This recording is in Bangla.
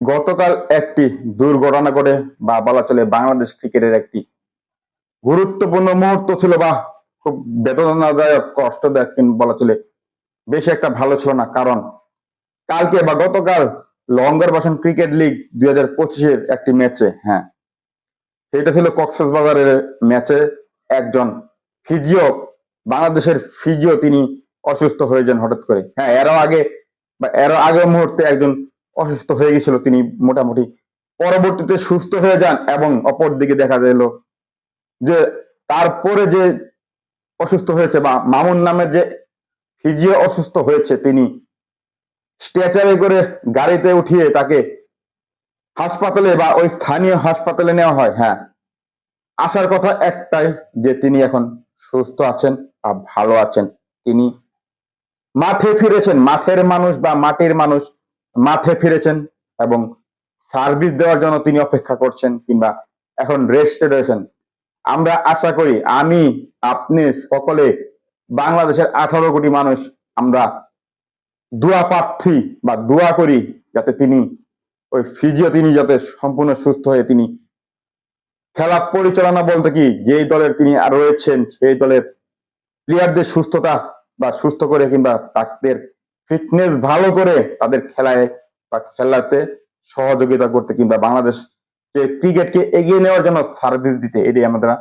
গতকাল একটি দুর্ঘটনা ঘটে বা বলা চলে বাংলাদেশ ক্রিকেটের একটি গুরুত্বপূর্ণ মুহূর্ত ছিল বা খুব বেদনাদায়ক কষ্টদায়ক বলা চলে বেশ একটা ভালো ছিল না। কারণ কালকে বা গতকাল লঙ্গর বাসন ক্রিকেট লিগ 2025-এর একটি ম্যাচে, হ্যাঁ, সেটা ছিল কক্সবাজারের ম্যাচে একজন ফিজিও, বাংলাদেশের ফিজিও, তিনি অসুস্থ হয়ে যান হঠাৎ করে। হ্যাঁ, এর আগের মুহূর্তে একজন অসুস্থ হয়ে গেছিল, তিনি মোটামুটি পরবর্তীতে সুস্থ হয়ে যান। এবং অপর দিকে দেখা গেল যে তারপরে যে অসুস্থ হয়েছে বা মামুন নামের যে ফিজিও অসুস্থ হয়েছে, তিনি স্ট্রেচারে করে গাড়িতে উঠিয়ে তাকে হাসপাতালে বা ওই স্থানীয় হাসপাতালে নেওয়া হয়। হ্যাঁ, আসার কথা একটাই, যে তিনি এখন সুস্থ আছেন বা ভালো আছেন। তিনি মাঠে ফিরেছেন, মাঠের মানুষ বা মাটির মানুষ মাঠে ফিরেছেন এবং সার্ভিস দেওয়ার জন্য তিনি অপেক্ষা করছেন কিংবা এখন রেস্টে রয়েছেন। আমরা আশা করি, আমি, আপনি সকলে, বাংলাদেশের 18 কোটি মানুষ আমরা দোয়া প্রার্থী বা দোয়া করি যাতে তিনি ওই ফিজিও তিনি যাতে সম্পূর্ণ সুস্থ হয়ে তিনি খেলা পরিচালনা বলতে কি যেই দলের তিনি আর রয়েছেন সেই দলের প্লেয়ারদের সুস্থতা বা সুস্থ করে কিংবা তাদের ফিটনেস ভালো করে তাদের খেলায় বা খেলাতে সহযোগিতা করতে কিংবা বাংলাদেশ ক্রিকেটকে এগিয়ে নেওয়ার জন্য সার্ভিস দিতে, এটাই আমরা